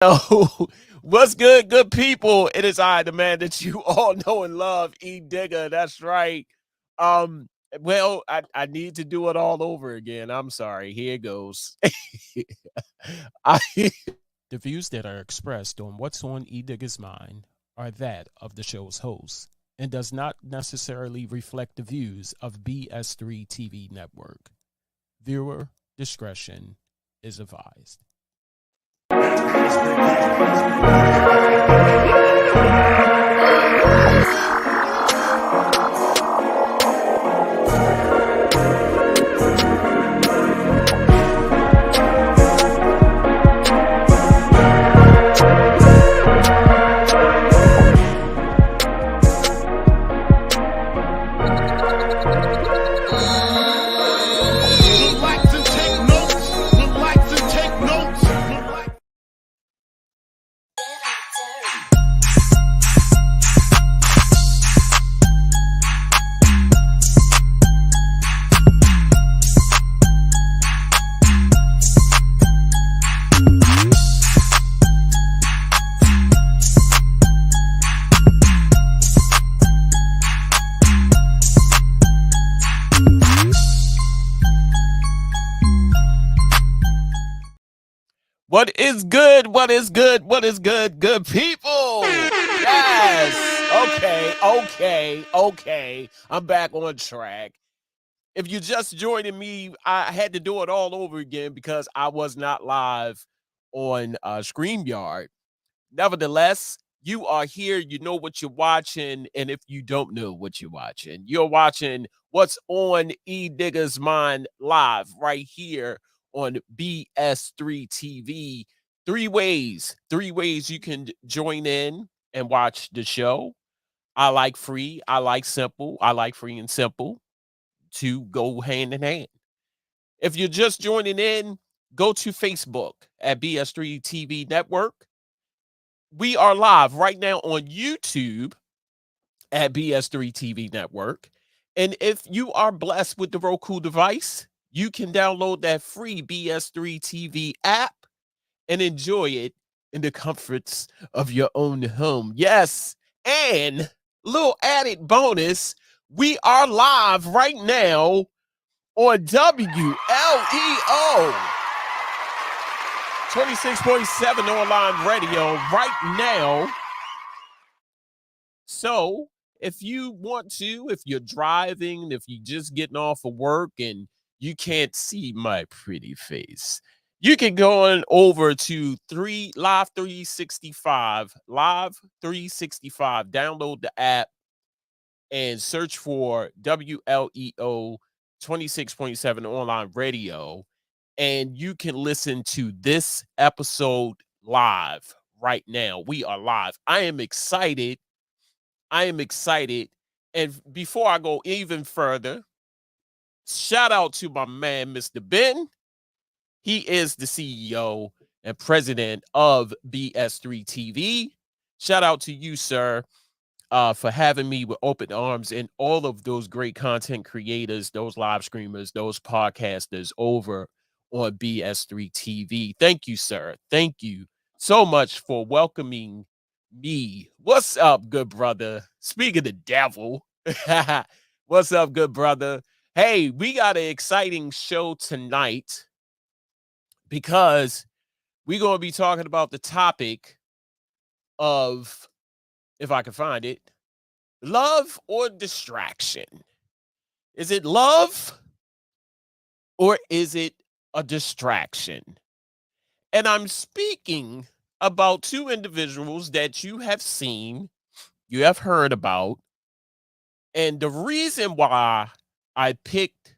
Oh, what's good, good people? It is I, the man that you all know and love, Edigga. That's right. Um, I need to do it all over again. I'm sorry. Here it goes. I The views that are expressed on What's on Edigga's Mind are that of the show's host and does not necessarily reflect the views of BS3 TV Network. Viewer discretion is advised. Relax and take notes. Relax and take notes. What is good? What is good? What is good? Good people. Yes. Okay. I'm back on track. If you're just joining me, I had to do it all over again because I was not live on StreamYard. Nevertheless, you are here. You know what you're watching. And if you don't know what you're watching What's on Edigga's Mind live right here on BS3 TV. Three ways you can join in and watch the show. I like free, I like simple, I like free and simple to go hand in hand. If you're just joining in, go to Facebook at BS3 TV Network. We are live right now on YouTube at BS3 TV Network. And if you are blessed with the Roku device, you can download that free BS3 TV app and enjoy it in the comforts of your own home. Yes. And little added bonus, we are live right now on WLEO 26.7 online radio right now. So if you want to, if you're driving, if you're just getting off of work and you can't see my pretty face, you can go on over to Live 365, Live 365. Download the app and search for WLEO 26.7 online radio, and you can listen to this episode live right now. We are live. I am excited. And before I go even further, shout out to my man, Mr. Ben. He is the CEO and president of BS3 TV. Shout out to you, sir, for having me with open arms and all of those great content creators, those live streamers, those podcasters over on BS3 TV. Thank you, sir. Thank you so much for welcoming me. What's up, good brother? Speak of the devil. What's up, good brother? Hey, we got an exciting show tonight because we're going to be talking about the topic of, if I can find it, love or distraction? Is it love or is it a distraction? And I'm speaking about two individuals that you have seen, you have heard about. And the reason why I picked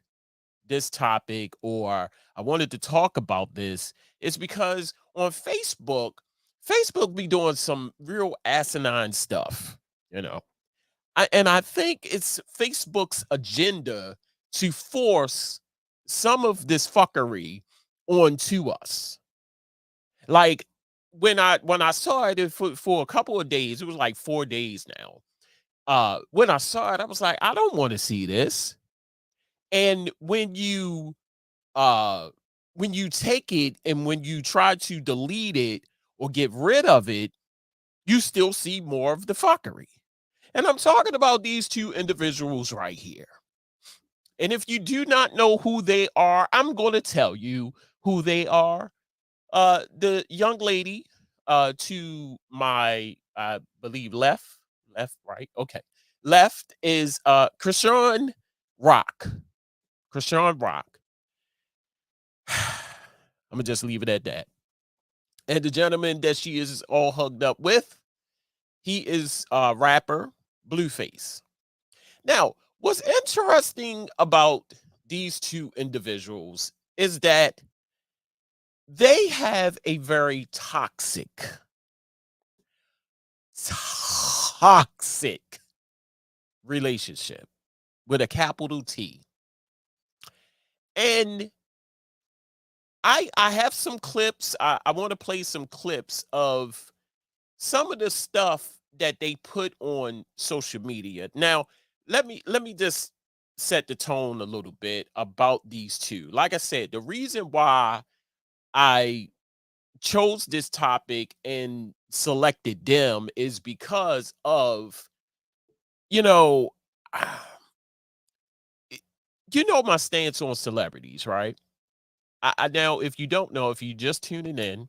this topic or I wanted to talk about this is because on Facebook be doing some real asinine stuff, you know. And I think it's Facebook's agenda to force some of this fuckery onto us. Like when I saw it for a couple of days, it was like 4 days now. When I saw it, I was like, I don't want to see this. And uh when you take it and when you try to delete it or get rid of it, you still see more of the fuckery. And I'm talking about these two individuals right here. And if you do not know who they are, I'm going to tell you who they are. The young lady to my, I believe, left, right, okay, left is Krishan Rock. Krishan Rock. I'm gonna just leave it at that. And the gentleman that she is all hugged up with, he is rapper Blueface. Now, what's interesting about these two individuals is that they have a very toxic relationship with a capital T. And I have some clips. I want to play some clips of some of the stuff that they put on social media. Now, let me just set the tone a little bit about these two. Like I said, the reason why I chose this topic and selected them is because of, you know, you know my stance on celebrities, right? I now, if you don't know, if you just tuning in,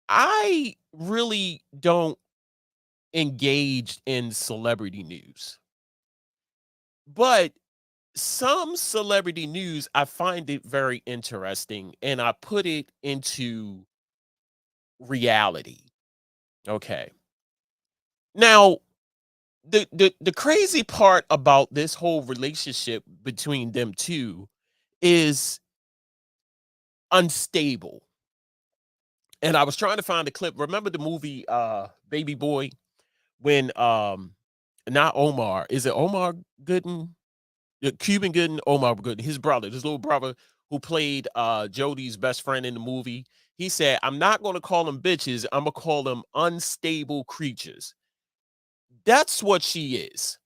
I really don't engage in celebrity news. But some celebrity news, I find it very interesting and I put it into reality. Okay. Now, the crazy part about this whole relationship between them two is unstable. And I was trying to find a clip. Remember the movie Baby Boy, when not Omar, is it Omar Gooden? Cuban Gooden, Omar Gooden, his brother, his little brother who played Jody's best friend in the movie. He said, "I'm not going to call them bitches. I'm gonna call them unstable creatures." That's what she is,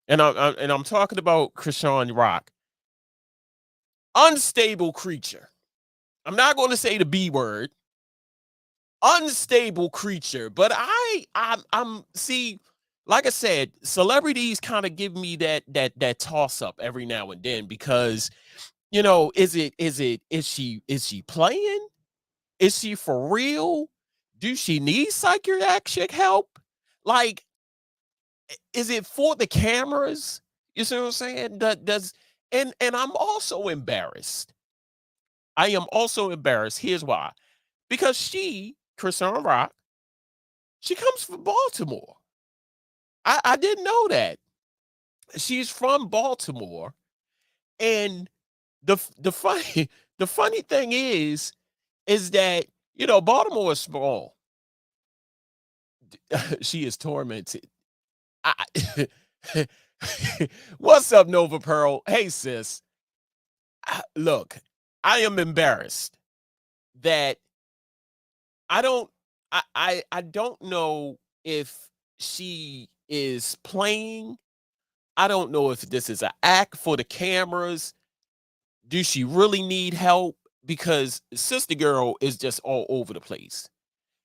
and I'm talking about Krishan Rock, unstable creature. I'm not going to say the B word, unstable creature. But I'm see, like I said, celebrities kind of give me that toss up every now and then because, you know, is she playing? Is she for real? Do she need psychiatric help? Like, is it for the cameras? You see what I'm saying? Does and I'm also embarrassed. I am also embarrassed. Here's why. Because she, Krishan Rock, she comes from Baltimore. I didn't know that. She's from Baltimore. And the funny the funny thing is that, you know, Baltimore is small. She is tormented. I, what's up, Nova Pearl? Hey, sis. Look, I am embarrassed that I don't I don't know if she is playing. I don't know if this is an act for the cameras. Do she really need help? Because Sister Girl is just all over the place.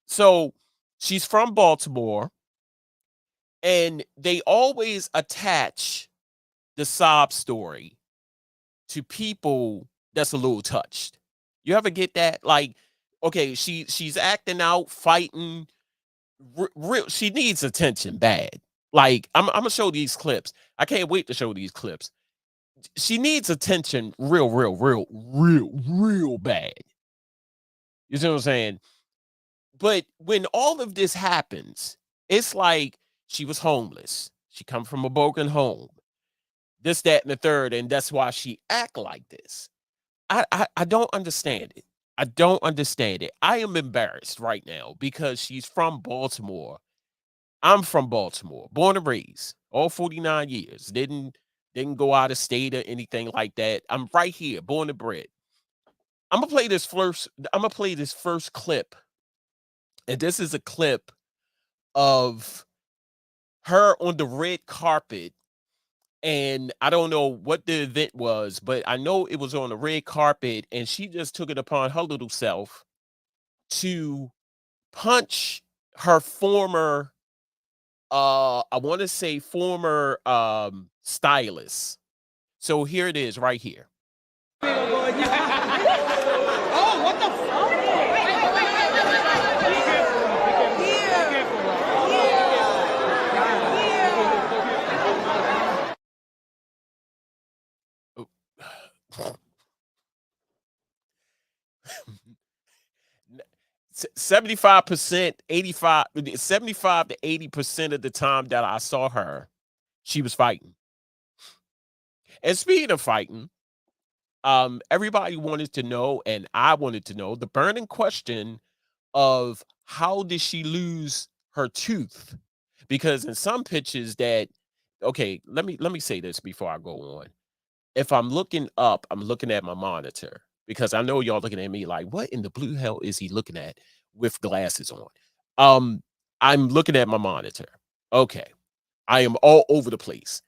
So she's from Baltimore, and they always attach the sob story to people that's a little touched. You ever get that? Like, okay, she's acting out, fighting. Real, she needs attention bad. Like, I'm gonna show these clips. I can't wait to show these clips. She needs attention real bad. You see what I'm saying? But when all of this happens, it's like she was homeless. She come from a broken home. This, that, and the third, and that's why she act like this. I don't understand it. I don't understand it. I am embarrassed right now because she's from Baltimore. I'm from Baltimore, born and raised, all 49 years. Didn't go out of state or anything like that. I'm right here, born and bred. I'm gonna play this first. I'm gonna play this first clip, and this is a clip of her on the red carpet. And I don't know what the event was, but I know it was on the red carpet, and she just took it upon her little self to punch her former I want to say former stylist. So here it is right here. Oh, what the fuck? Oh. 75%, 85, 75 to 80% of the time that I saw her, she was fighting. And speaking of fighting, everybody wanted to know, and I wanted to know the burning question of how did she lose her tooth? Because in some pictures that, okay, let me say this before I go on. If I'm looking up, I'm looking at my monitor because I know y'all looking at me like, what in the blue hell is he looking at with glasses on? I'm looking at my monitor. Okay. I am all over the place.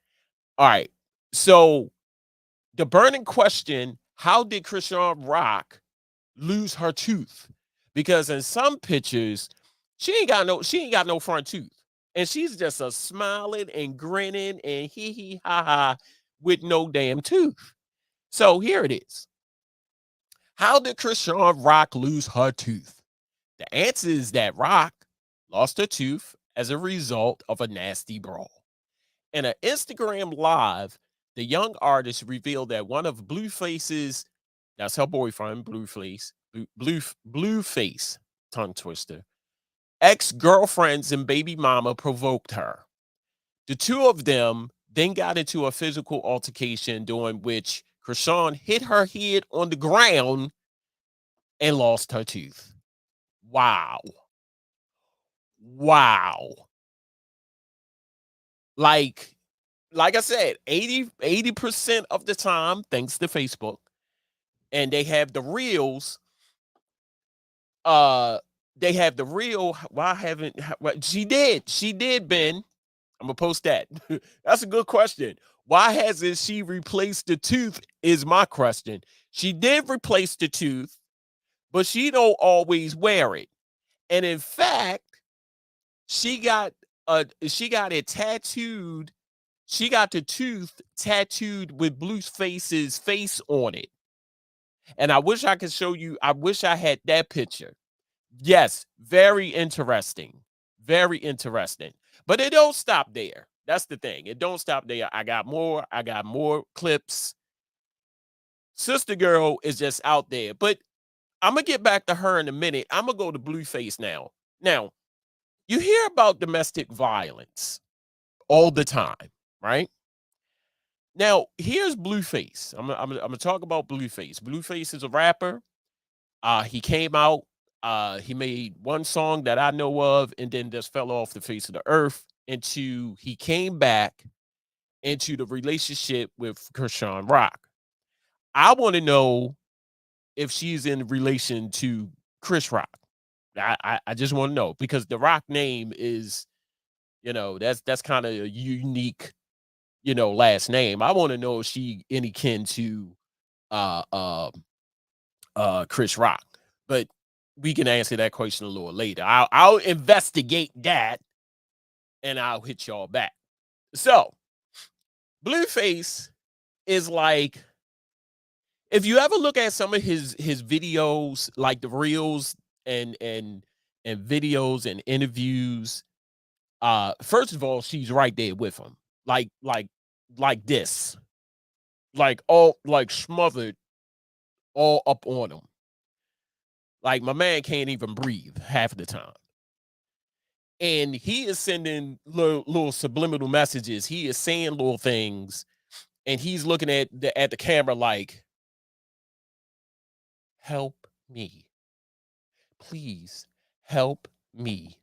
All right. So the burning question, how did Krishan Rock lose her tooth? Because in some pictures, she ain't got no front tooth. And she's just a smiling and grinning and hee hee ha ha with no damn tooth. So here it is. How did Krishan Rock lose her tooth? The answer is that Rock lost her tooth as a result of a nasty brawl. In an Instagram live, the young artist revealed that one of Blueface's, that's her boyfriend, Blueface, tongue twister, ex-girlfriends and baby mama provoked her. The two of them then got into a physical altercation during which Krishan hit her head on the ground and lost her tooth. Wow. Wow. Like I said, 80% of the time, thanks to Facebook, and they have the reels. They have the real. Why haven't she did, Ben? I'm gonna post that. That's a good question. Why hasn't she replaced the tooth? Is my question. She did replace the tooth, but she don't always wear it. And in fact, she got it tattooed. She got the tooth tattooed with Blueface's face on it. And I wish I could show you. I wish I had that picture. Yes, very interesting. Very interesting. But it don't stop there. That's the thing. It don't stop there. I got more clips. Sister Girl is just out there. But I'm gonna get back to her in a minute. I'm gonna go to Blueface now. Now, you hear about domestic violence all the time, right? Now, here's Blueface. I'm gonna talk about Blueface. Blueface is a rapper. He came out. He made one song that I know of, and then just fell off the face of the earth. He came back into the relationship with Krishan Rock. I want to know if she's in relation to Chris Rock. I just want to know because the Rock name is, that's kind of a unique, last name. I want to know if she any kin to uh uh Chris Rock. But we can answer that question a little later. I'll investigate that and I'll hit y'all back. So Blueface is like, if you ever look at some of his videos, like the reels and videos and interviews, first of all, she's right there with him. Like this. Like all like smothered all up on him. Like my man can't even breathe half of the time. And he is sending little subliminal messages. He is saying little things, and he's looking at the camera like, "Help me, please, help me,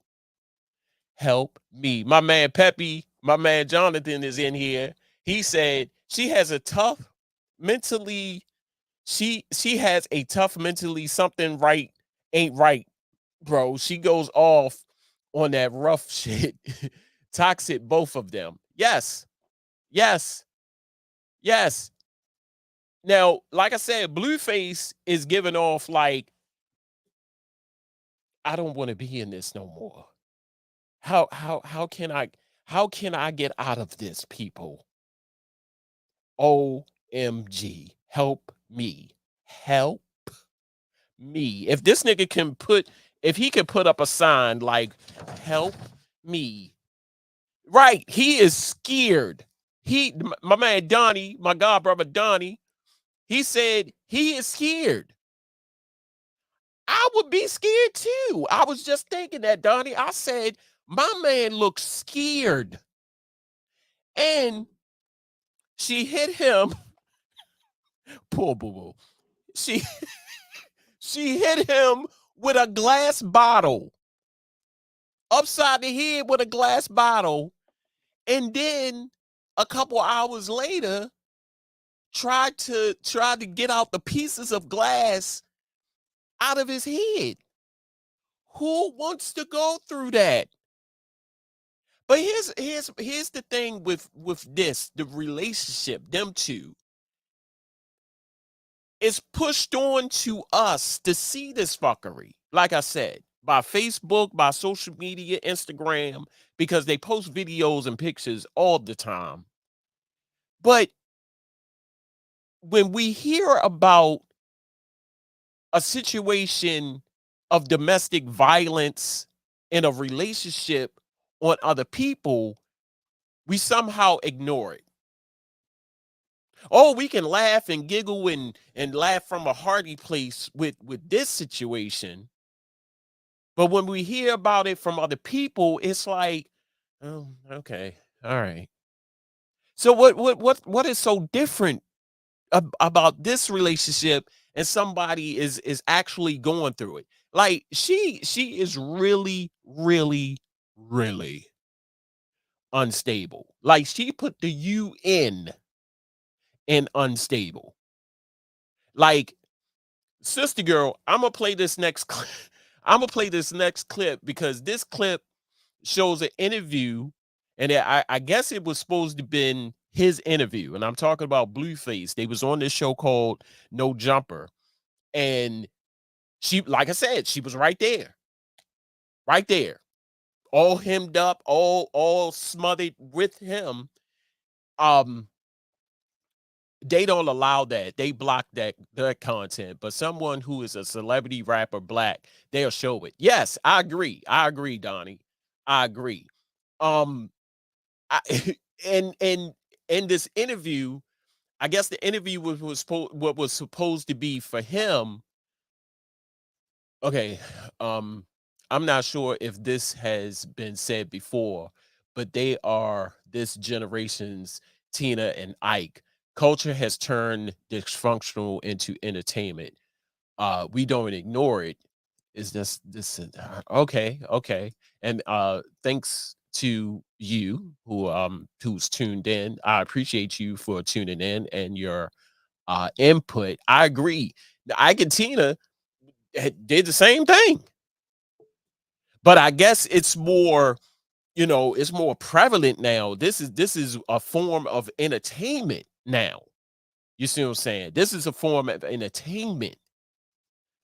help me." My man Peppy, my man Jonathan is in here. He said she has a tough mentally. She has a tough mentally. Something right ain't right, bro. She goes off on that rough shit. Toxic, both of them. Yes. Yes. Yes. Now, like I said, Blueface is giving off like, I don't want to be in this no more. How can I get out of this, people? OMG. Help me. Help me. If this nigga can if he can put up a sign like help me. Right, he is scared. My man Donnie, my god brother Donnie, he said he is scared. I would be scared too. I was just thinking that, Donnie. I said, my man looks scared. And she hit him. Poor boo boo. She hit him with a glass bottle. Upside the head with a glass bottle. And then a couple hours later, tried to get out the pieces of glass out of his head. Who wants to go through that? But here's the thing with this, the relationship, them two. It's pushed on to us to see this fuckery. Like I said, by Facebook, by social media, Instagram, because they post videos and pictures all the time. But when we hear about a situation of domestic violence in a relationship on other people, we somehow ignore it. Oh, we can laugh and giggle and laugh from a hearty place with this situation. But when we hear about it from other people, it's like, oh, okay, all right. So what is so different about this relationship and somebody is actually going through it? Like she is really, really, really unstable. Like she put the U in unstable. Like, sister girl, I'm gonna play this next clip. I'm gonna play this next clip because this clip shows an interview, and I guess it was supposed to have been his interview. And I'm talking about Blueface. They was on this show called No Jumper, and she, like I said, she was right there, all hemmed up, all smothered with him. They don't allow that. They block that content. But someone who is a celebrity rapper black, they'll show it. Yes, I agree. Donnie. I agree. I, and in this interview, I guess the interview what was supposed to be for him. Okay, I'm not sure if this has been said before, but they are this generation's Tina and Ike. Culture has turned dysfunctional into entertainment. We don't ignore it. Is this okay? And thanks to you who's tuned in. I appreciate you for tuning in and your input. I agree. Ike and Tina did the same thing, but I guess it's more, it's more prevalent now. This is a form of entertainment now. You see what I'm saying? This is a form of entertainment.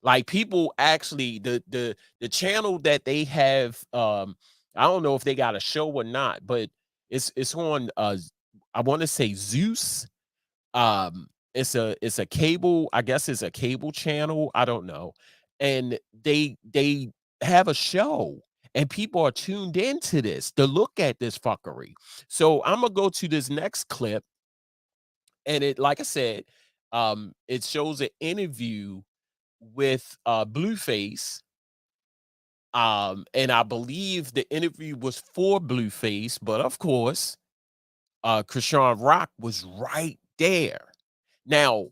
Like people actually, the channel that they have, I don't know if they got a show or not, but it's on I want to say Zeus. It's a cable, I guess it's a cable channel, I don't know. And they have a show, and people are tuned into this to look at this fuckery. So I'm gonna go to this next clip, and it, like I said, it shows an interview with Blueface. And I believe the interview was for Blueface, but of course, Krishan Rock was right there. Now,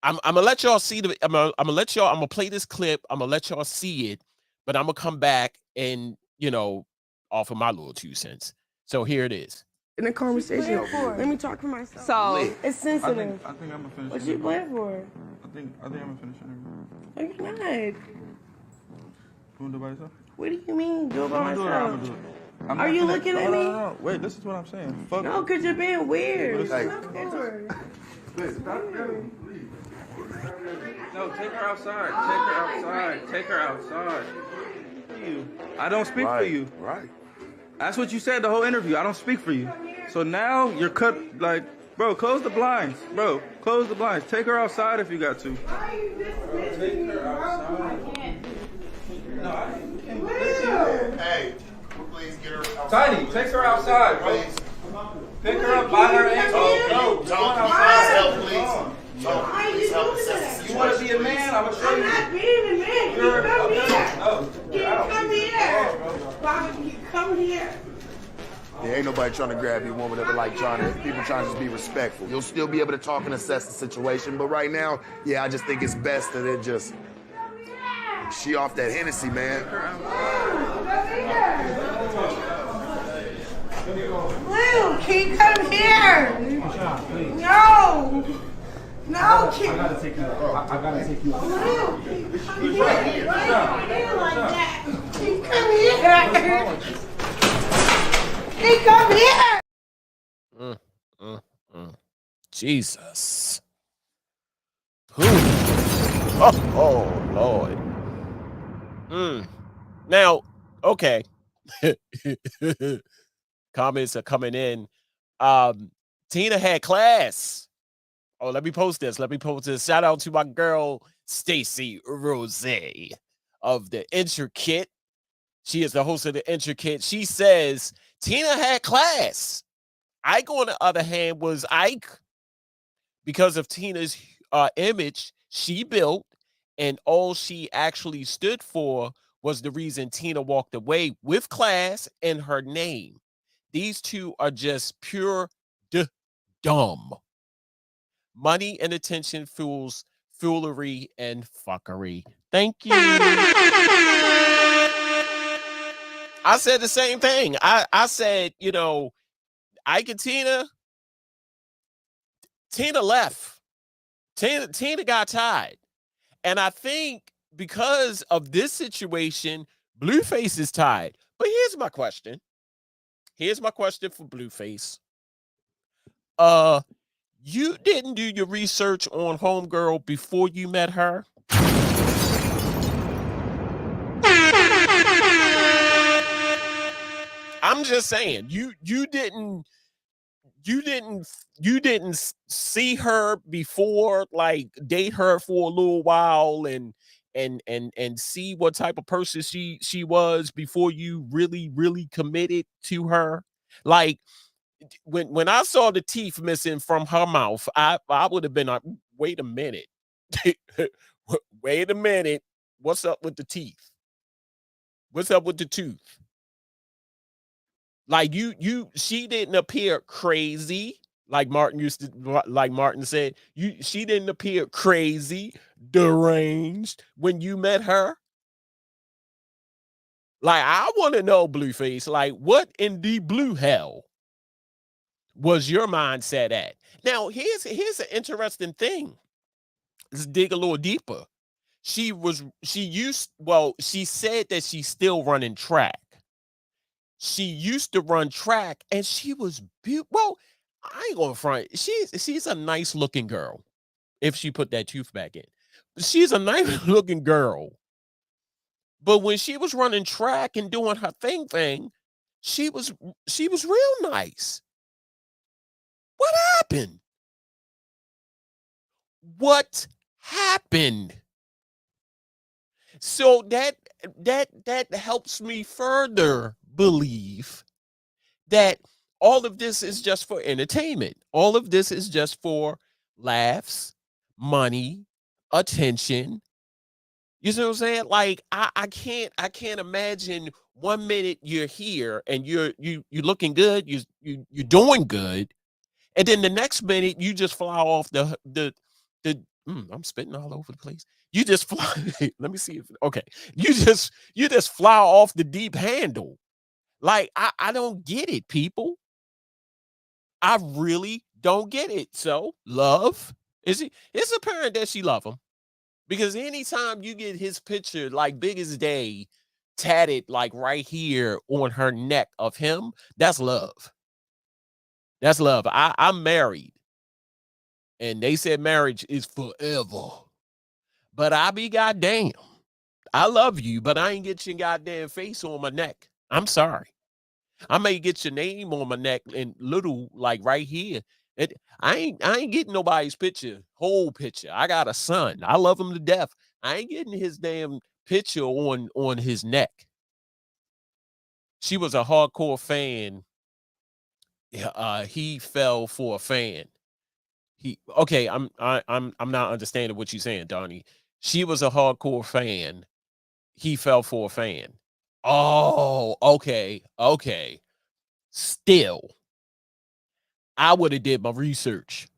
I'm gonna let y'all see I'm gonna play this clip. I'm gonna let y'all see it, but I'm gonna come back and offer my little 2 cents. So here it is. In a conversation, let me talk for myself. So it's sensitive. I think I'm gonna finish. What you playing for? I think I'm gonna finish it. No, you're not. You wanna do it by yourself? What do you mean? Do it by I'm myself. gonna do it. Are you looking at me? No. Wait, this is what I'm saying. Fuck. No, because you're being weird. Hey. No, take her outside. Take her outside. Take her outside. you. I don't speak for you. Right. That's what you said the whole interview. I don't speak for you. So now you're cut, like, bro, close the blinds. Bro, close the blinds. Take her outside if you got to. Take her outside. No, I can't. Hey, please get her outside. Tiny, take her outside, bro. Please. Pick her up by her ankle. No, Tom, please help, please. Tom, please help us. You want to be a man? I'm going to show you. I'm not being a man. Can you come here? No. Can you come here? Bobby, come here. There ain't nobody trying to grab you, one whatever, like people trying to just be respectful. You'll still be able to talk and assess the situation, but right now, yeah, I just think it's best that it just, she off that Hennessy, man. Blue, can you come here? No. No, can I gotta take you out. I gotta take you out. Blue, can you come here? Why are you here like that? Can you come here? Can you come here? Jesus. Whew. Oh, Lord. Now, okay. Comments are coming in. Tina had class. Oh, let me post this. Shout out to my girl, Stacy Rose of the Intricate. She is the host of the Intricate. She says, Tina had class. Ike, on the other hand, was Ike. Because of Tina's image she built, and all she actually stood for was the reason Tina walked away with class and her name. These two are just pure dumb. Money and attention fuels foolery and fuckery. Thank you. I said the same thing. I said, you know, Ike and Tina left. Tina got tired. And I think because of this situation, Blueface is tired. But here's my question. Here's my question for Blueface. You didn't do your research on Homegirl before you met her? I'm just saying, you didn't see her before, like date her for a little while and see what type of person she was before you really committed to her. Like when I saw the teeth missing from her mouth, I would have been like, wait a minute. Wait a minute. What's up with the teeth? What's up with the tooth? Like she didn't appear crazy, like Martin said. She didn't appear crazy, deranged when you met her. Like, I want to know, Blueface, like, what in the blue hell was your mindset at? Now, here's an interesting thing. Let's dig a little deeper. She said that she's still running track. She used to run track, and she was beautiful. Well, I ain't gonna front. She's a nice looking girl. If she put that tooth back in, she's a nice looking girl. But when she was running track and doing her thing, she was real nice. What happened? What happened? So that helps me further believe that all of this is just for entertainment. All of this is just for laughs, money, attention. You see what I'm saying? Like, I can't imagine 1 minute you're here and you're looking good, you're doing good, and then the next minute you just fly off the I'm spitting all over the place. You just fly. Let me see if okay. You just fly off the deep handle. Like, I don't get it, people. I really don't get it. So, love, it's apparent that she love him. Because anytime you get his picture, like big as day, tatted like right here on her neck of him, that's love. That's love. I'm married. And they said marriage is forever. But I be goddamn. I love you, but I ain't get your goddamn face on my neck. I'm sorry. I may get your name on my neck and little like right here. I ain't getting nobody's picture, whole picture. I got a son. I love him to death. I ain't getting his damn picture on his neck. She was a hardcore fan. He fell for a fan. I'm not understanding what you're saying, Donnie. She was a hardcore fan. He fell for a fan. Oh, okay. Still, I would have did my research.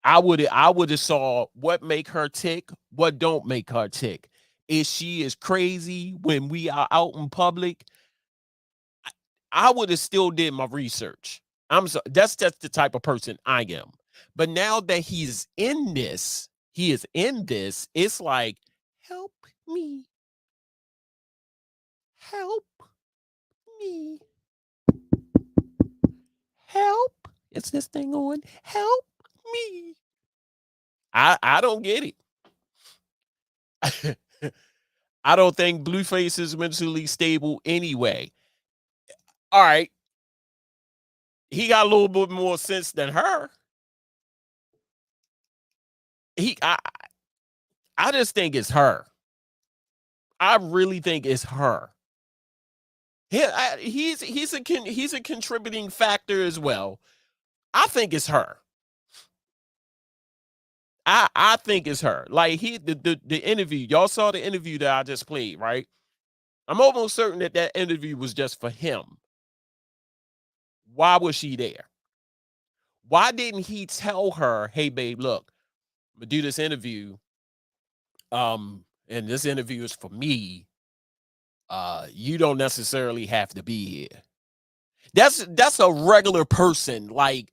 I would have saw what make her tick, what don't make her tick. Is she as crazy when we are out in public? I would have still did my research. That's just the type of person I am. But now that he is in this, it's like, help me. Help me. Help. Is this thing on? Help me. I don't get it. I don't think Blueface is mentally stable anyway. All right. He got a little bit more sense than her. I just think it's her. I really think it's her. He's a contributing factor as well. I think it's her. I think it's her. Like the interview, y'all saw the interview that I just played, right? I'm almost certain that interview was just for him. Why was she there? Why didn't he tell her, hey babe, look, I'm gonna do this interview. And this interview is for me. You don't necessarily have to be here. That's a regular person. Like,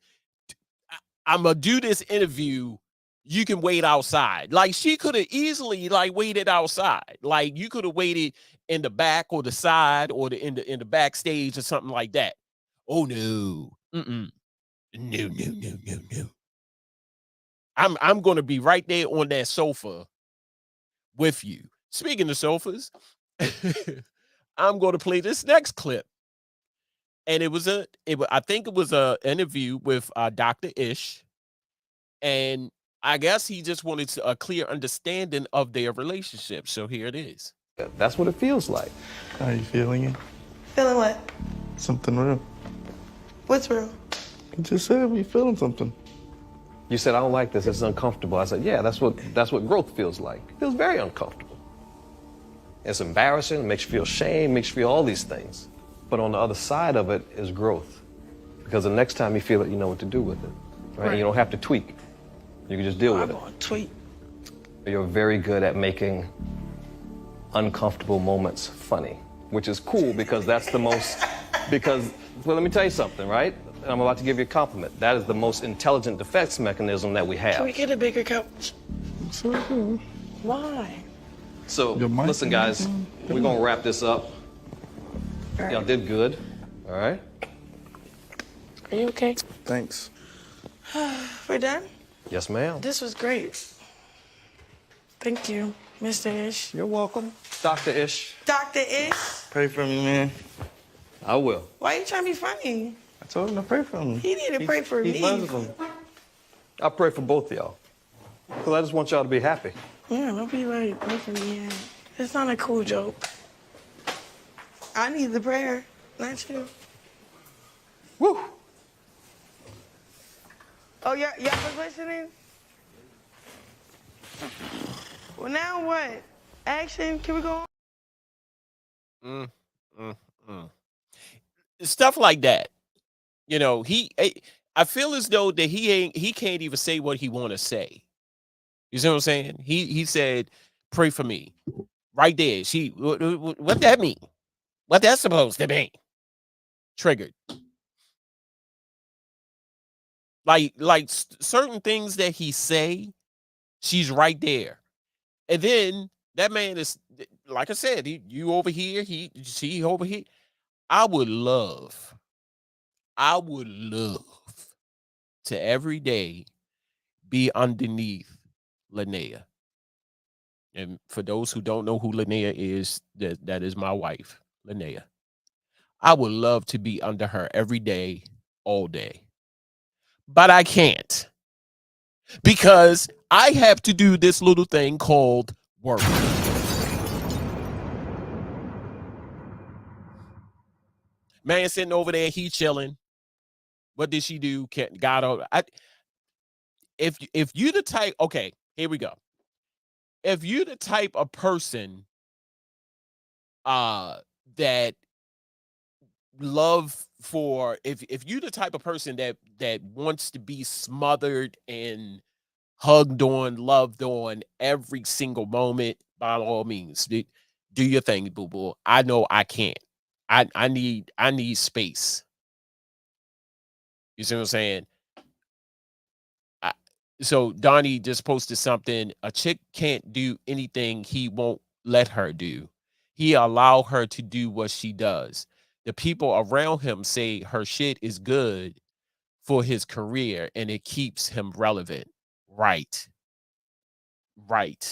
I'm gonna do this interview. You can wait outside. Like, she could have easily like waited outside. Like, you could have waited in the back or the side or in the backstage or something like that. Oh no. No. I'm gonna be right there on that sofa with you. Speaking of sofas, I'm going to play this next clip. And I think it was a interview with Dr. Ish. And I guess he just wanted a clear understanding of their relationship. So here it is. That's what it feels like. How are you feeling it? Feeling what? Something real. What's real? You just said we feeling something. You said, I don't like this, it's uncomfortable. I said, yeah, that's what growth feels like. It feels very uncomfortable. It's embarrassing, it makes you feel shame, makes you feel all these things. But on the other side of it is growth. Because the next time you feel it, you know what to do with it. Right? You don't have to tweak. You can just deal with it. I'm gonna tweak. You're very good at making uncomfortable moments funny, which is cool because that's the most, well, let me tell you something, right? And I'm about to give you a compliment. That is the most intelligent defense mechanism that we have. Can we get a bigger couch? Why? So, listen, guys, we're going to wrap this up. Right. Y'all did good, all right? Are you okay? Thanks. We're done? Yes, ma'am. This was great. Thank you, Mr. Ish. You're welcome. Dr. Ish. Dr. Ish? Pray for me, man. I will. Why are you trying to be funny? I told him to pray for me. He need to pray for me. He loves him. I pray for both of y'all. Because I just want y'all to be happy. Yeah, don't be like, pray for me. Yeah. It's not a cool joke. I need the prayer, not you. Woo! Oh, y'all was listening? Well, now what? Action? Can we go on? Stuff like that. You know, I feel as though that he can't even say what he want to say. You see what I'm saying? He said, pray for me. Right there. What that mean? What that's supposed to mean? Triggered. Like certain things that he say, she's right there. And then that man is, like I said, you over here, she over here. I would love to every day be underneath Linnea. And for those who don't know who Linnea is, that is my wife, Linnea. I would love to be under her every day, all day. But I can't. Because I have to do this little thing called work. Man sitting over there, he chilling. What did she do? Got over. If you the type, okay, here we go. If you the type of person that love for, if you the type of person that wants to be smothered and hugged on, loved on every single moment, by all means, do your thing, boo-boo. I know I can't. I need space. You see what I'm saying? So Donnie just posted something. A chick can't do anything he won't let her do. He allow her to do what she does. The people around him say her shit is good for his career and it keeps him relevant. Right. Right.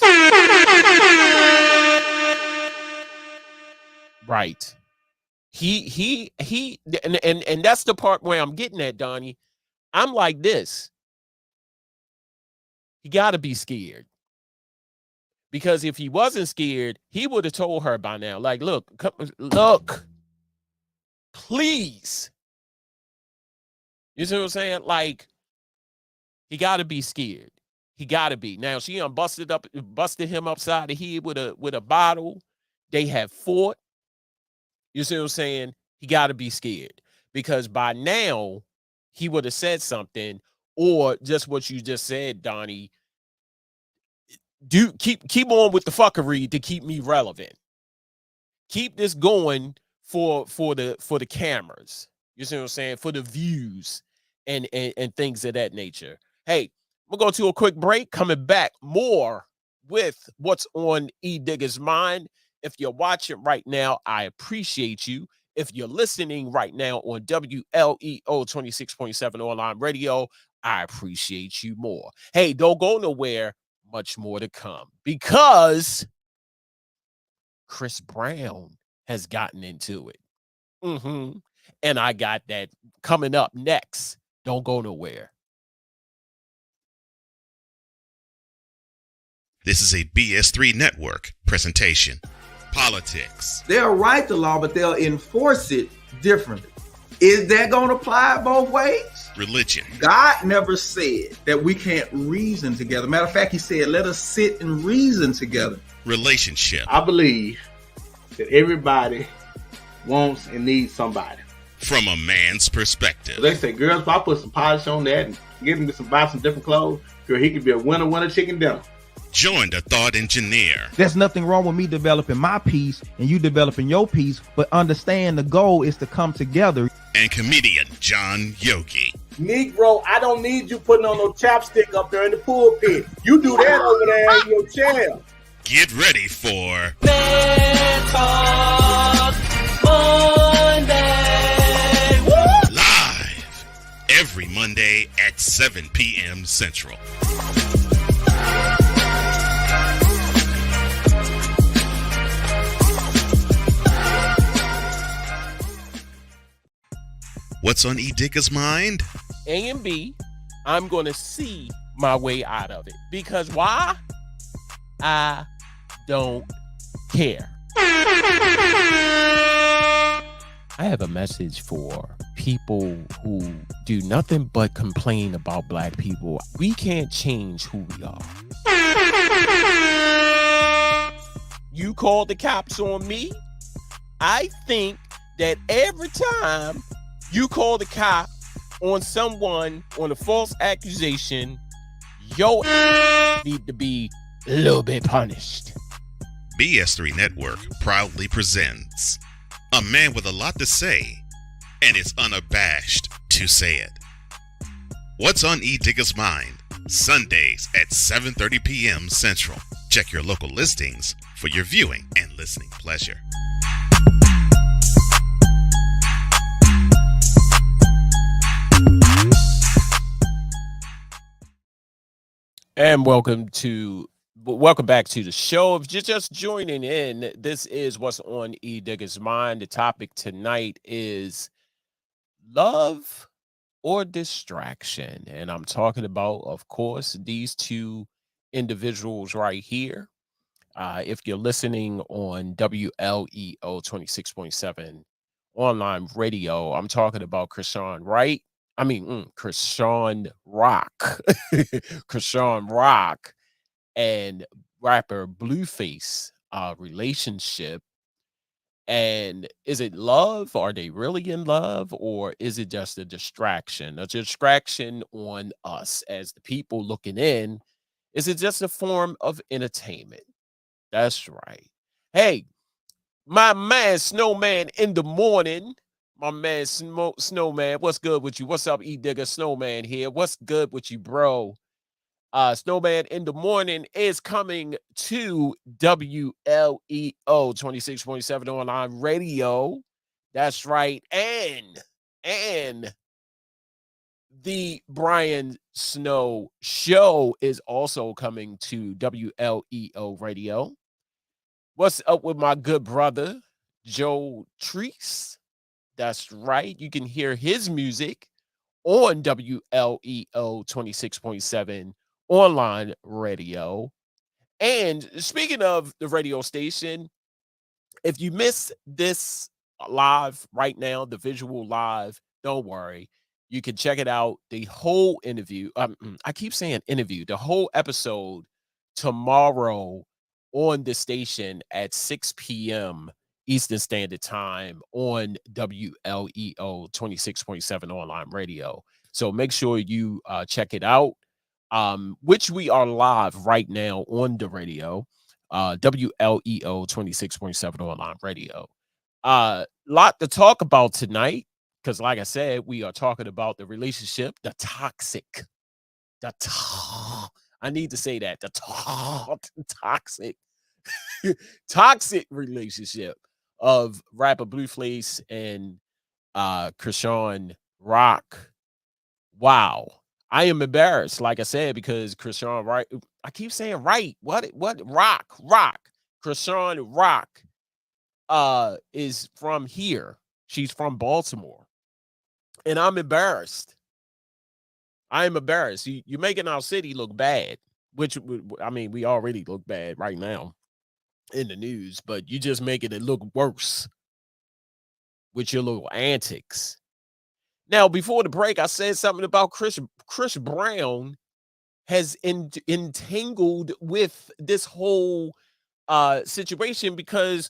Right. He and that's the part where I'm getting at, Donnie. I'm like this. He got to be scared. Because if he wasn't scared, he would have told her by now, like, look, please. You see what I'm saying? Like, he got to be scared. He got to be. Now, she busted him upside the head with a bottle. They have fought. You see what I'm saying? He got to be scared. Because by now, he would have said something, or just what you just said, Donnie. Keep on with the fuckery to keep me relevant. Keep this going for the cameras. You see what I'm saying? For the views and things of that nature. Hey, we'll go to a quick break. Coming back more with what's on Edigga's mind. If you're watching right now, I appreciate you. If you're listening right now on WLEO 26.7 online radio, I appreciate you more. Hey, don't go nowhere. Much more to come because Chris Brown has gotten into it. And I got that coming up next. Don't go nowhere. This is a BS3 network presentation. Politics. They'll write the law, but they'll enforce it differently. Is that going to apply both ways? Religion. God never said that we can't reason together. Matter of fact, he said, let us sit and reason together. Relationship. I believe that everybody wants and needs somebody. From a man's perspective. They say, girls, if I put some polish on that and get him to buy some different clothes, girl, he could be a winner chicken dinner. Join the thought engineer. There's nothing wrong with me developing my piece and you developing your piece, but understand the goal is to come together. And comedian John Yogi. Negro, I don't need you putting on no chapstick up there in the pulpit. You do that over there in your chair. Get ready for Man Talk Monday. Woo! Live every Monday at 7 p.m. Central. What's on Edigga's mind? A and B, I'm going to see my way out of it. Because why? I don't care. I have a message for people who do nothing but complain about black people. We can't change who we are. You called the cops on me. I think that every time you call the cop on someone on a false accusation, your need to be a little bit punished. BS3 Network proudly presents a man with a lot to say, and is unabashed to say it. What's on Edigga's mind? Sundays at 7:30 p.m. Central. Check your local listings for your viewing and listening pleasure. And welcome to welcome back to the show. If you're just joining in, this is what's on Edigga's mind. The topic tonight is love or distraction. And I'm talking about, of course, these two individuals right here. If you're listening on WLEO 26.7 online radio, I'm talking about Krishan Wright. Krishan Rock. Krishan Rock and rapper Blueface relationship. And is it love? Are they really in love? Or is it just a distraction? A distraction on us as the people looking in? Is it just a form of entertainment? That's right. Hey, my man Snowman in the morning. My man Snowman, what's good with you? What's up, Edigga? Snowman here. What's good with you, bro? Snowman in the morning is coming to WLEO 26.7 online radio. That's right. And the Brian Snow show is also coming to WLEO radio. What's up with my good brother, Joe Treese? That's right. You can hear his music on WLEO 26.7 online radio. And speaking of the radio station, if you miss this live right now, the visual live, don't worry. You can check it out. The whole interview. I keep saying interview, the whole episode tomorrow on the station at 6 p.m. Eastern Standard Time on WLEO 26.7 online radio. So make sure you check it out, which we are live right now on the radio, WLEO 26.7 online radio. Lot to talk about tonight because, like I said, we are talking about the relationship, the toxic, I need to say that, the toxic, toxic relationship of rapper Blueface and Krishan Rock. Wow. I am embarrassed, like I said, because Krishan Rock, I keep saying right. What Rock. Krishan Rock is from here. She's from Baltimore. And I'm embarrassed. I am embarrassed. You're making our city look bad, which, I mean, we already look bad right now in the news, but you just making it look worse with your little antics. Now, before the break, I said something about Chris Brown has entangled with this whole situation because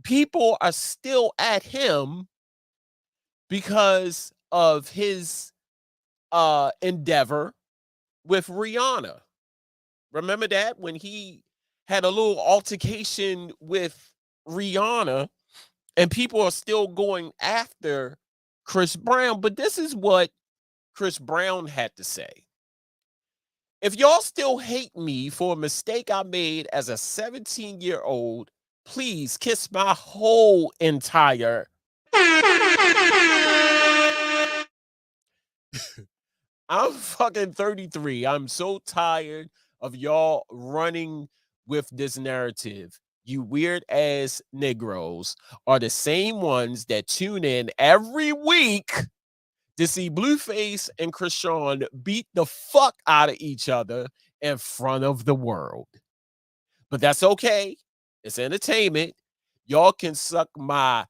people are still at him because of his endeavor with Rihanna. Remember that when he had a little altercation with Rihanna and people are still going after Chris Brown, but this is what Chris Brown had to say. If y'all still hate me for a mistake I made as a 17-year-old, please kiss my whole entire I'm fucking 33. I'm so tired of y'all running with this narrative. You weird ass Negroes are the same ones that tune in every week to see Blueface and Krishan beat the fuck out of each other in front of the world. But that's okay. It's entertainment. Y'all can suck my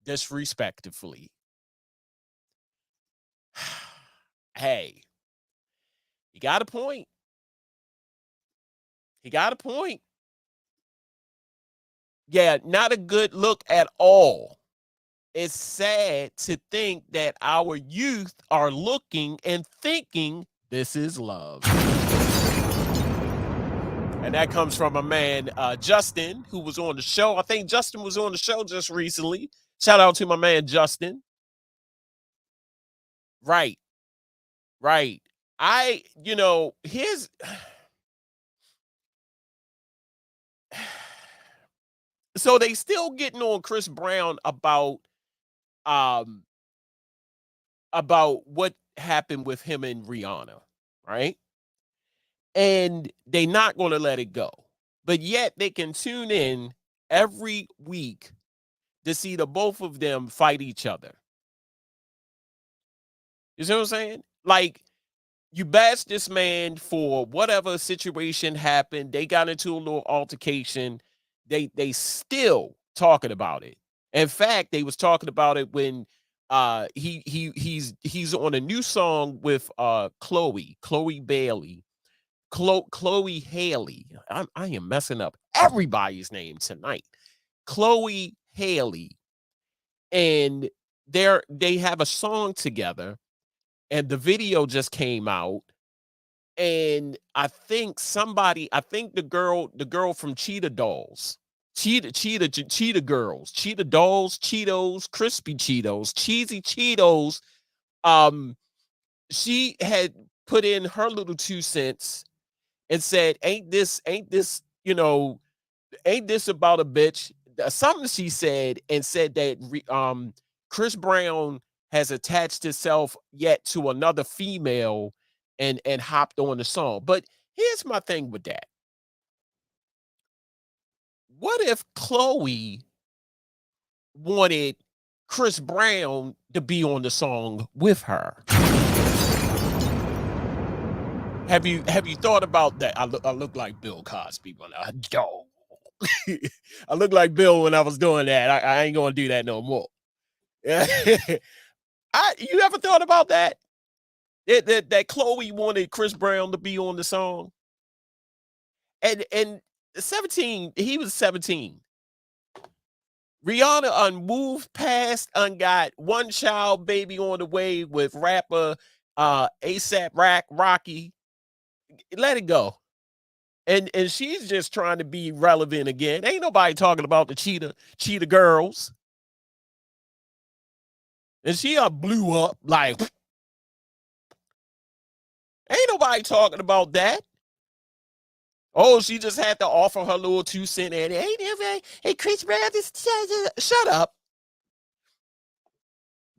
disrespectfully. Hey, he got a point. He got a point. Yeah, not a good look at all. It's sad to think that our youth are looking and thinking this is love. And that comes from a man, Justin, who was on the show. I think Justin was on the show just recently. Shout out to my man, Justin. Right. Here's so they still getting on Chris Brown about what happened with him and Rihanna. right? And they're not going to let it go. But yet they can tune in every week to see the both of them fight each other. You see what I'm saying? Like, you bash this man for whatever situation happened. They got into a little altercation. They still talking about it. In fact, they was talking about it when he's on a new song with Chloe Bailey, Chloe Haley. I am messing up everybody's name tonight. Chloe Haley, and they have a song together, and the video just came out. And I think the girl from Cheetah Dolls, Cheetah Girls, Cheetah Dolls, Cheetos, Crispy Cheetos, Cheesy Cheetos. She had put in her little 2 cents and said, ain't this, ain't this about a bitch? Something she said, and said that Chris Brown has attached himself yet to another female and hopped on the song. But here's my thing with that. What if Chloe wanted Chris Brown to be on the song with her? Have you thought about that? I look like Bill Cosby when I go. I look like Bill when I was doing that. I ain't gonna do that no more. You ever thought about that? That Chloe wanted Chris Brown to be on the song, and 17, he was 17. Rihanna moved past, got one child baby on the way with rapper ASAP Rocky. Let it go. And she's just trying to be relevant again. Ain't nobody talking about the cheetah girls. And she blew up like, ain't nobody talking about that. Oh, she just had to offer her little 2 cents. And hey, Chris Brown, shut up.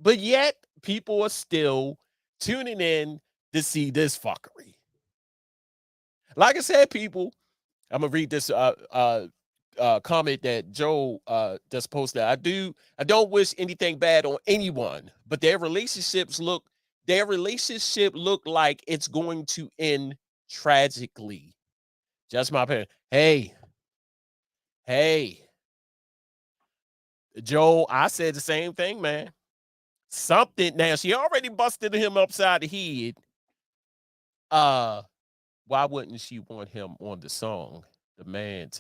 But yet, people are still tuning in to see this fuckery. Like I said, people, I'm gonna read this comment that Joe just posted. I don't wish anything bad on anyone, but their relationship look like it's going to end tragically. Just my opinion. Hey, Joe, I said the same thing, man. Something now, she already busted him upside the head. Why wouldn't she want him on the song? The man is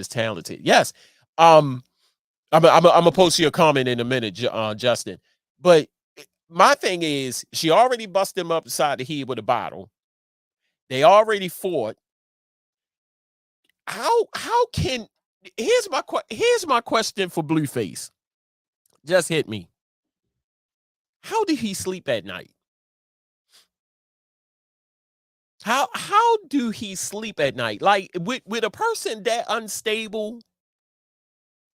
talented. Yes. I'm gonna post you a comment in a minute, Justin. But my thing is, she already busted him upside the head with a bottle. They already fought. How can here's my question for Blueface. Just hit me. How did he sleep at night? How do he sleep at night? Like with a person that unstable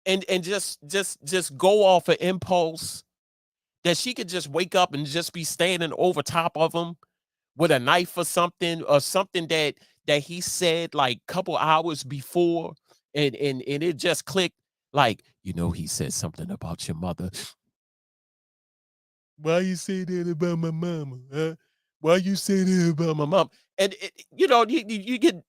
and just go off an impulse, that she could just wake up and just be standing over top of him with a knife or something that he said like a couple hours before, and it just clicked, like, he said something about your mother. Why you say that about my mama? Huh? Why you say that about my mom? And you get,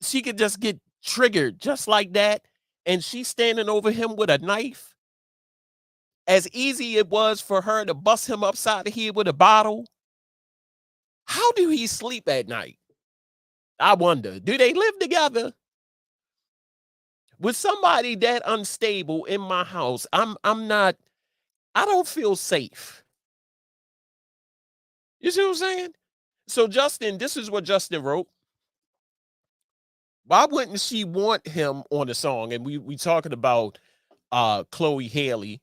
she could just get triggered just like that, and she's standing over him with a knife. As easy it was for her to bust him upside the head with a bottle. How do he sleep at night? I wonder. Do they live together? With somebody that unstable in my house, I don't feel safe. You see what I'm saying? So Justin, this is what Justin wrote. Why wouldn't she want him on the song? And we talking about Chloe Haley.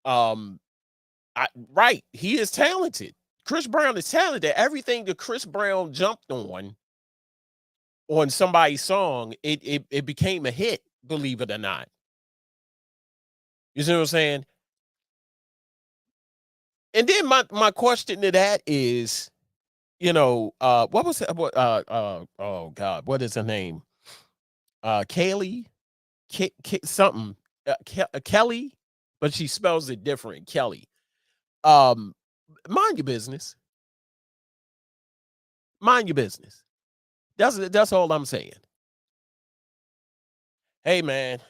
Right, he is talented. Chris Brown is talented. Everything that Chris Brown jumped on somebody's song, it became a hit, believe it or not. You see what I'm saying? And then my question to that is, what was it? Oh God, what is her name? Kaylee, something, Kelly, but she spells it different. Kelly. Um, mind your business. Mind your business. That's all I'm saying. Hey man,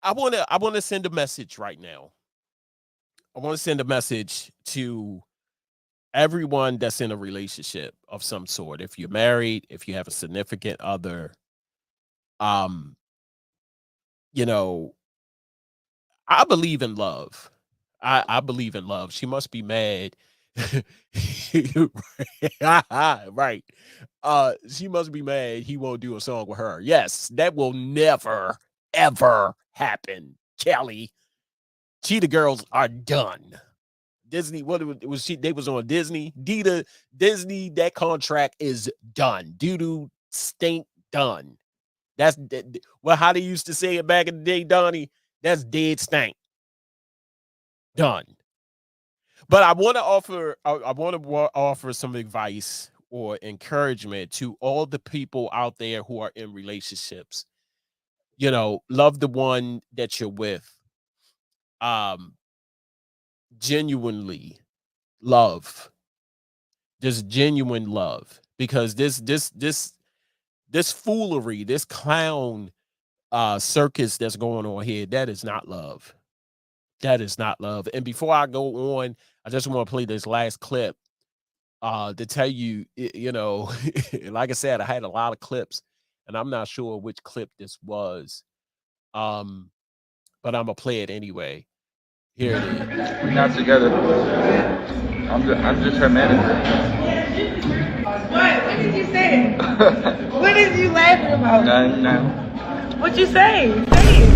I wanna send a message right now. I want to send a message to everyone that's in a relationship of some sort. If you're married, if you have a significant other, um, you know, I believe in love. I believe in love. She must be mad. Right. She must be mad he won't do a song with her. Yes, that will never, ever happen. Kelly. Cheetah Girls are done. Disney, what was she? They was on Disney. Disney, that contract is done. Doo-doo stink done. Well, how they used to say it back in the day, Donnie. That's dead stank. Done. But I want to offer some advice or encouragement to all the people out there who are in relationships. Love the one that you're with. Genuinely love. Just genuine love. Because this foolery, this clown circus that's going on here, that is not love. That is not love. And before I go on, I just want to play this last clip to tell you, like I said, I had a lot of clips, and I'm not sure which clip this was. But I'm gonna play it anyway. Here it is. We're not together. I'm just her manager. What did you say? What is you laughing about? No. What you say? Say it.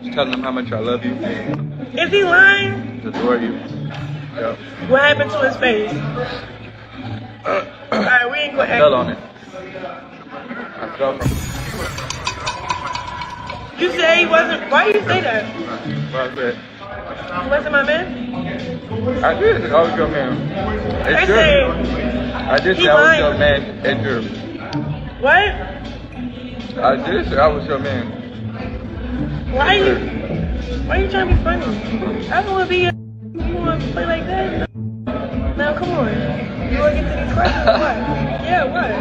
Just telling them how much I love you. Is he lying? Adore you. Yep. What happened to his face? Alright, we ain't gonna I fell on it. I fell from it. You say he wasn't. Why you say that? Well, I said, He wasn't my man? I did. I was your man. It's I did say I was your man. It's true. What? I did say I was your man. Why you trying to be funny? I don't want to be. You want to play like that? Now come on. You want to get to these questions? What? Yeah, what?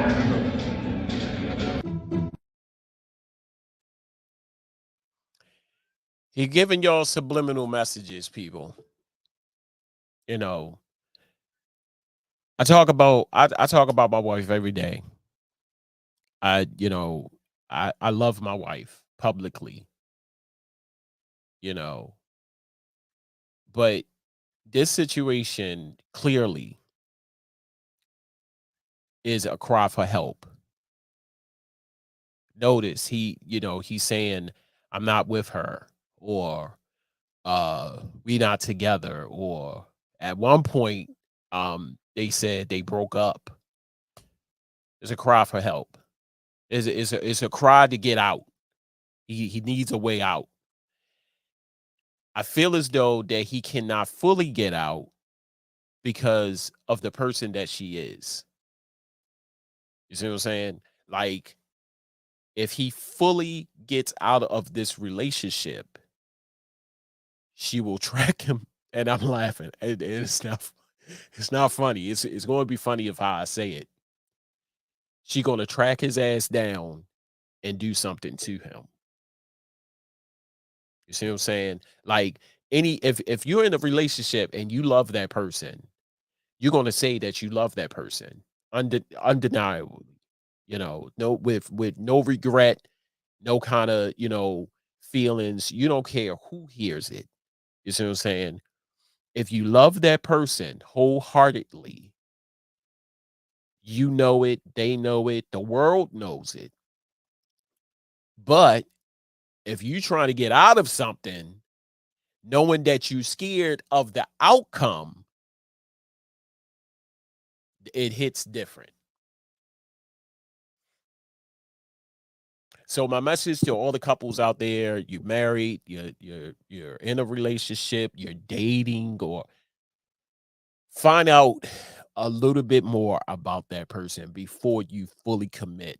He giving y'all subliminal messages, people. I talk about my wife every day. I love my wife publicly. But this situation clearly is a cry for help. Notice he's saying I'm not with her, or we not together, or at one point they said they broke up. It's a cry for help. It's a cry to get out. He needs a way out. I feel as though that he cannot fully get out because of the person that she is. You see what I'm saying? Like, if he fully gets out of this relationship, she will track him. And I'm laughing. It's not funny. It's going to be funny if I say it. She going to track his ass down and do something to him. You see what I'm saying? Like, if you're in a relationship and you love that person, you're going to say that you love that person undeniably. No, with no regret, no kind of feelings. You don't care who hears it. You see what I'm saying? If you love that person wholeheartedly, you know it, they know it, the world knows it. But if you trying to get out of something, knowing that you're scared of the outcome, it hits different. So my message to all the couples out there: you're married, you're in a relationship, you're dating, or find out a little bit more about that person before you fully commit.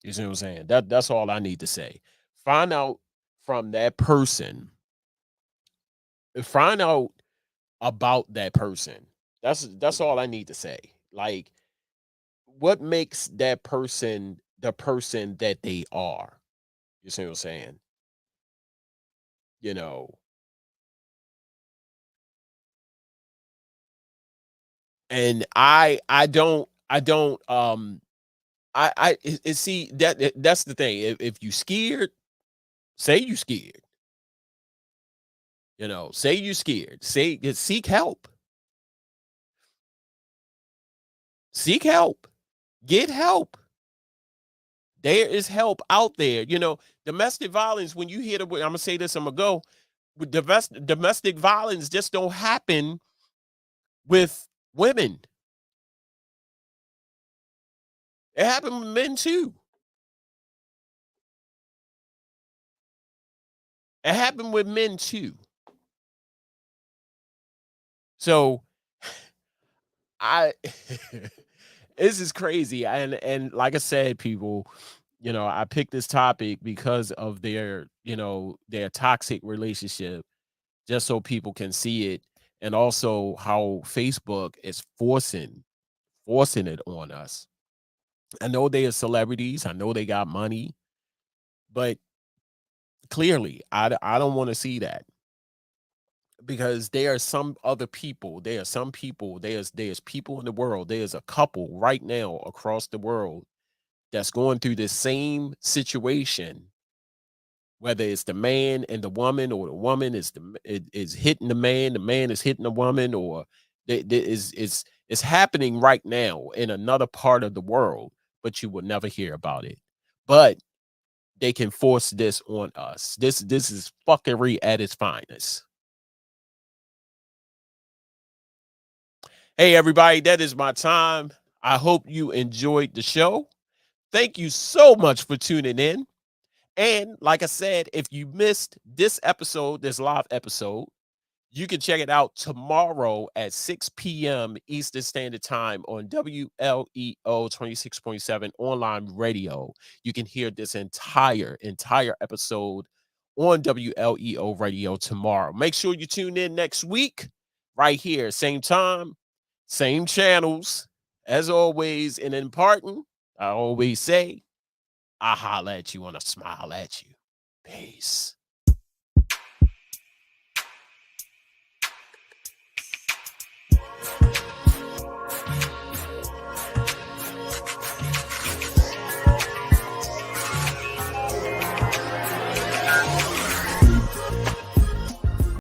You see what I'm saying? That's all I need to say. Find out from that person. Find out about that person. That's all I need to say. Like, what makes that person the person that they are? You see what I'm saying? You know, and see that's the thing. If you scared, say you scared. Say you scared. Say seek help. Seek help. Get help. There is help out there. Domestic violence. When you hear I'm gonna say this, I'm gonna go. With domestic violence just don't happen with women. It happened with men too. It happened with men too. So I this is crazy. And like I said, people, I picked this topic because of their toxic relationship, just so people can see it, and also how Facebook is forcing it on us. I know they are celebrities, I know they got money, but clearly I don't want to see that, because there are some other people. There are some people. There's people in the world. There's a couple right now across the world that's going through the same situation. Whether it's the man and the woman, or the woman is hitting the man is hitting the woman, or it's happening right now in another part of the world, but you will never hear about it. But they can force this on us. This is fuckery at its finest. Hey, everybody, that is my time. I hope you enjoyed the show. Thank you so much for tuning in. And like I said, if you missed this episode, this live episode, you can check it out tomorrow at 6 p.m. Eastern Standard Time on WLEO 26.7 online radio. You can hear this entire episode on WLEO radio tomorrow. Make sure you tune in next week, right here, same time, same channels. As always, and in parting, I always say, I holla at you and I smile at you. Peace.